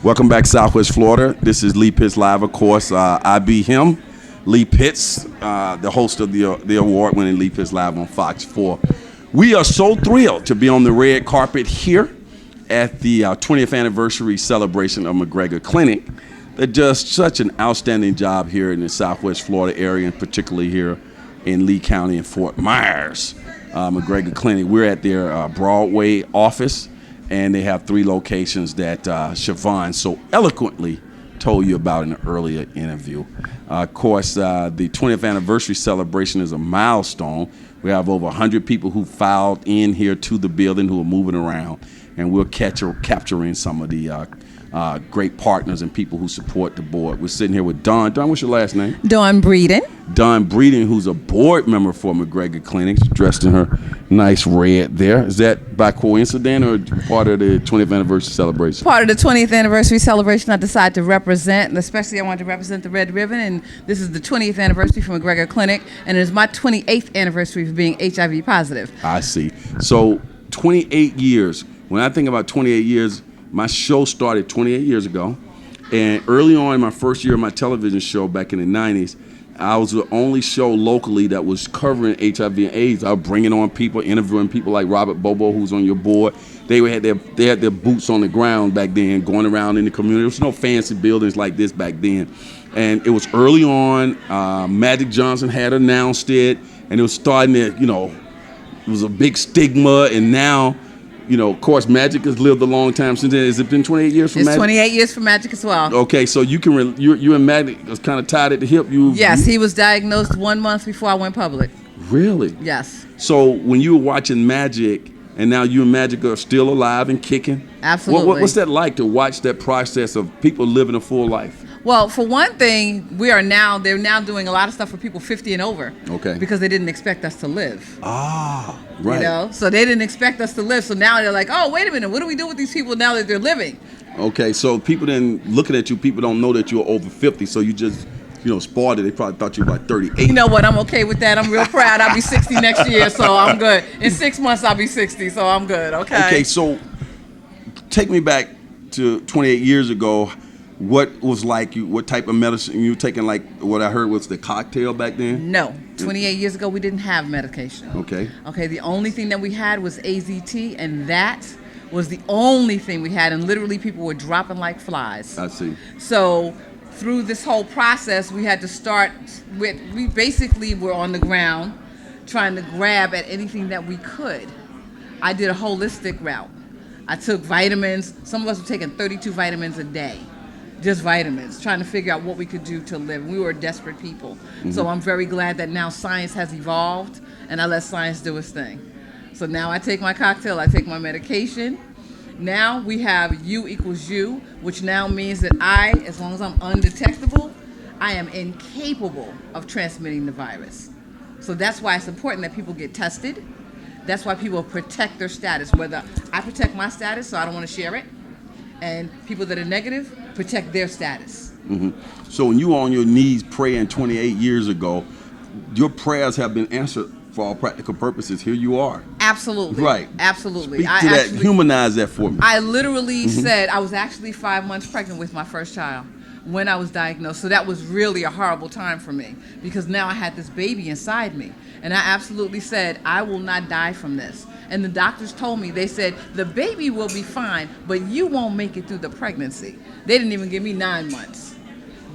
Welcome back, Southwest Florida. This is Lee Pitts Live, of course. I be him, Lee Pitts, the host of the award-winning Lee Pitts Live on Fox 4. We are so thrilled to be on the red carpet here at the 20th anniversary celebration of McGregor Clinic. That does such an outstanding job here in the Southwest Florida area, and particularly here in Lee County and Fort Myers. McGregor Clinic, we're at their Broadway office, and they have 3 locations that Siobhan so eloquently told you about in an earlier interview. Of course, the 20th anniversary celebration is a milestone. We have over 100 people who filed in here to the building who are moving around, and we're capturing some of the great partners and people who support the board. We're sitting here with Dawn. Dawn, what's your last name? Dawn Breeden. Dawn Breeden, who's a board member for McGregor Clinic, dressed in her nice red there. Is that by coincidence or part of the 20th anniversary celebration? Part of the 20th anniversary celebration I decided to represent, and especially I wanted to represent the red ribbon, and this is the 20th anniversary for McGregor Clinic, and it is my 28th anniversary for being HIV positive. I see. So 28 years. When I think about 28 years, my show started 28 years ago, and early on in my first year of my television show back in the 90s, I was the only show locally that was covering HIV and AIDS. I was bringing on people, interviewing people like Robert Bobo, who's on your board. They had their boots on the ground back then, going around in the community. There was no fancy buildings like this back then. And it was early on. Magic Johnson had announced it, and it was starting to, it was a big stigma, and now, of course, Magic has lived a long time since then. Has it been 28 years for Magic? It's 28 years for Magic as well. Okay, so you and Magic was kind of tied at the hip. Yes, he was diagnosed 1 month before I went public. Really? Yes. So when you were watching Magic, and now you and Magic are still alive and kicking? Absolutely. What's that like to watch that process of people living a full life? Well, for one thing, they're now doing a lot of stuff for people 50 and over. Okay. Because they didn't expect us to live. Ah, right. So they didn't expect us to live. So now they're like, oh, wait a minute, what do we do with these people now that they're living? Okay, so people then looking at you, people don't know that you're over 50, so you just, spoiled it. They probably thought you were about 38. You know what? I'm okay with that. I'm real proud. I'll be 60 next year, so I'm good. In 6 months, I'll be 60, so I'm good. Okay. Okay, so take me back to 28 years ago. What was what type of medicine you were taking? Like what I heard was the cocktail back then? No. 28 years ago, we didn't have medication. Okay. Okay, the only thing that we had was AZT, and that was the only thing we had, and literally people were dropping like flies. I see. So through this whole process, we had to start with, we basically were on the ground trying to grab at anything that we could. I did a holistic route. I took vitamins. Some of us were taking 32 vitamins a day. Just vitamins, trying to figure out what we could do to live. We were desperate people. Mm-hmm. So I'm very glad that now science has evolved, and I let science do its thing. So now I take my cocktail, I take my medication. Now we have U equals U, which now means that as long as I'm undetectable, I am incapable of transmitting the virus. So that's why it's important that people get tested. That's why people protect their status, whether I protect my status, so I don't want to share it, and people that are negative protect their status. Mm-hmm. So when you were on your knees praying 28 years ago, your prayers have been answered for all practical purposes. Here you are. Absolutely. Right. Absolutely. Speak to that. Humanize that for me. I literally said I was actually 5 months pregnant with my first child when I was diagnosed. So that was really a horrible time for me because now I had this baby inside me. And I absolutely said, I will not die from this. And the doctors told me, they said, the baby will be fine, but you won't make it through the pregnancy. They didn't even give me 9 months.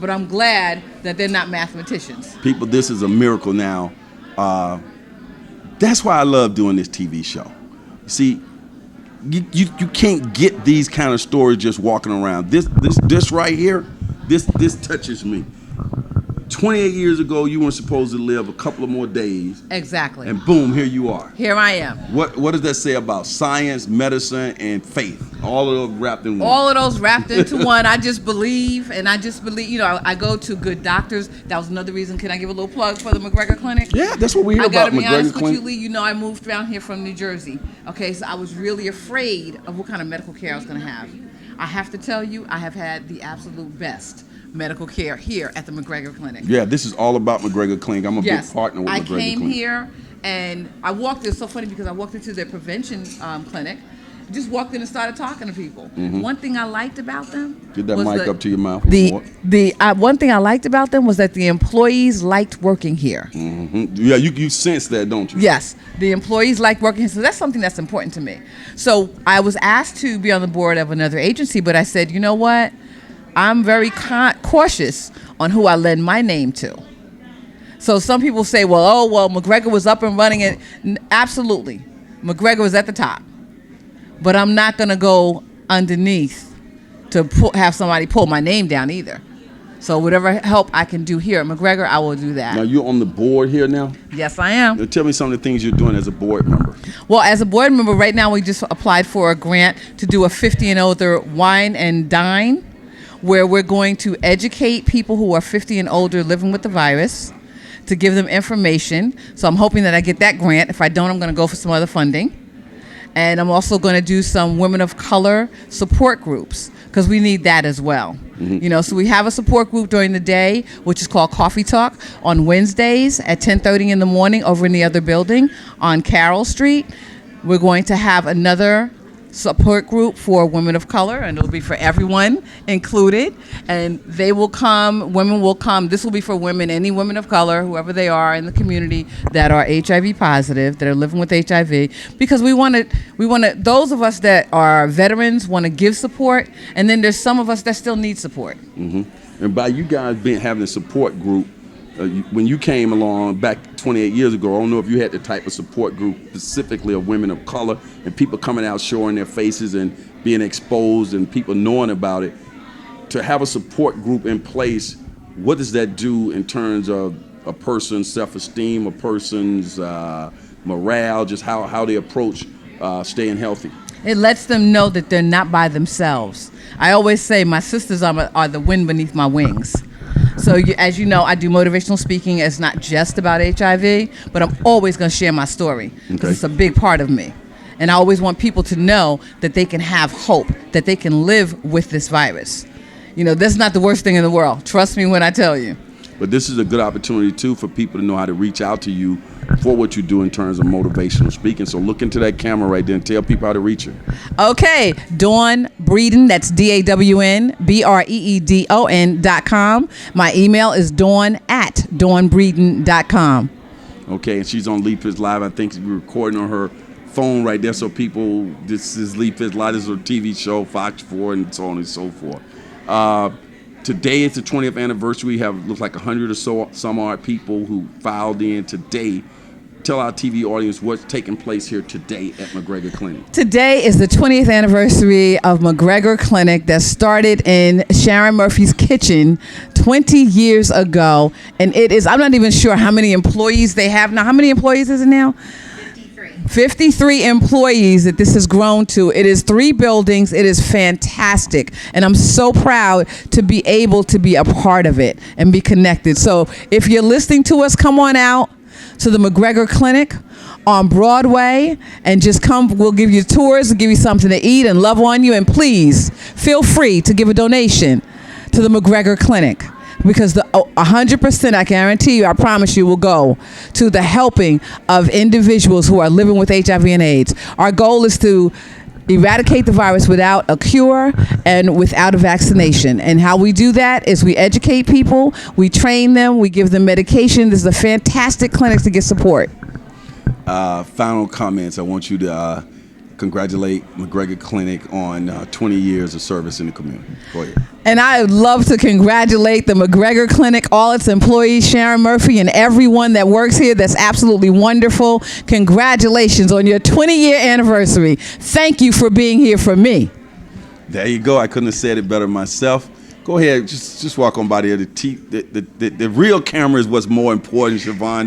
But I'm glad that they're not mathematicians. People, this is a miracle now. That's why I love doing this TV show. See, you can't get these kind of stories just walking around. This right here, this touches me. 28 years ago, you weren't supposed to live a couple of more days. Exactly. And boom, here you are. Here I am. What does that say about science, medicine, and faith? All of those wrapped in one. All of those wrapped into one. I just believe, I go to good doctors. That was another reason. Can I give a little plug for the McGregor Clinic? Yeah, that's what we hear about McGregor Clinic. I gotta be honest with you, Lee. I moved around here from New Jersey. Okay, so I was really afraid of what kind of medical care I was gonna have. I have to tell you, I have had the absolute best medical care here at the McGregor Clinic. Yeah, this is all about McGregor Clinic. I'm a big partner with McGregor Clinic. I came here and I walked. It's so funny because I walked into their prevention clinic. just walked in and started talking to people. One thing I liked about them. Get that was mic up to your mouth. One thing I liked about them was that the employees liked working here. Yeah, you sense that, don't you? Yes, the employees like working here, so that's something that's important to me. So I was asked to be on the board of another agency, but I said, you know what? I'm very cautious on who I lend my name to. So some people say, well, McGregor was up and running it. Absolutely, McGregor was at the top. But I'm not going to go underneath to have somebody pull my name down either. So whatever help I can do here at McGregor, I will do that. Now, you're on the board here now? Yes, I am. Now, tell me some of the things you're doing as a board member. Well, as a board member, right now we just applied for a grant to do a 50 and older wine and dine, where we're going to educate people who are 50 and older living with the virus, to give them information. So I'm hoping that I get that grant. If I don't, I'm going to go for some other funding. And I'm also going to do some women of color support groups, because we need that as well. So we have a support group during the day, which is called Coffee Talk, on Wednesdays at 10:30 in the morning over in the other building on Carroll Street. We're going to have another support group for women of color, and it'll be for everyone included, and women will come. This will be for women, any women of color, whoever they are in the community that are HIV positive, that are living with HIV, because we want to those of us that are veterans want to give support, and then there's some of us that still need support. And by you guys having a support group, when you came along back 28 years ago, I don't know if you had the type of support group specifically of women of color and people coming out showing their faces and being exposed and people knowing about it. To have a support group in place, what does that do in terms of a person's self-esteem, a person's morale, just how they approach staying healthy? It lets them know that they're not by themselves. I always say my sisters are the wind beneath my wings. So as you know, I do motivational speaking. It's not just about HIV, but I'm always going to share my story, because it's a big part of me. And I always want people to know that they can have hope, that they can live with this virus. That's not the worst thing in the world. Trust me when I tell you. But this is a good opportunity, too, for people to know how to reach out to you for what you do in terms of motivational speaking. So look into that camera right there and tell people how to reach you. Okay. Dawn Breeden, that's DAWNBREEDON.com. My email is dawn@dawnbreeden.com. Okay, and she's on Lee Pitts Live. I think we're recording on her phone right there, so people, this is Lee Pitts Live. This is her TV show, Fox 4, and so on and so forth. Today is the 20th anniversary. We have, looks like 100 or so some odd people who filed in today. Tell our TV audience what's taking place here today at McGregor Clinic. Today is the 20th anniversary of McGregor Clinic that started in Sharon Murphy's kitchen 20 years ago. And it is, I'm not even sure how many employees they have now. How many employees is it now? 53 employees that this has grown to. It is 3 buildings. It is fantastic. And I'm so proud to be able to be a part of it and be connected. So if you're listening to us, come on out to the McGregor Clinic on Broadway and just come. We'll give you tours, give you something to eat and love on you. And please feel free to give a donation to the McGregor Clinic, because the 100%, I guarantee you, I promise you, will go to the helping of individuals who are living with HIV and AIDS. Our goal is to eradicate the virus without a cure and without a vaccination. And how we do that is we educate people, we train them, we give them medication. This is a fantastic clinic to get support. Final comments. I want you to congratulate McGregor Clinic on 20 years of service in the community. Go ahead. And I would love to congratulate the McGregor Clinic, all its employees, Sharon Murphy, and everyone that works here. That's absolutely wonderful. Congratulations on your 20-year anniversary. Thank you for being here for me. There you go. I couldn't have said it better myself. Go ahead. Just walk on by there. The real camera is what's more important, Siobhan.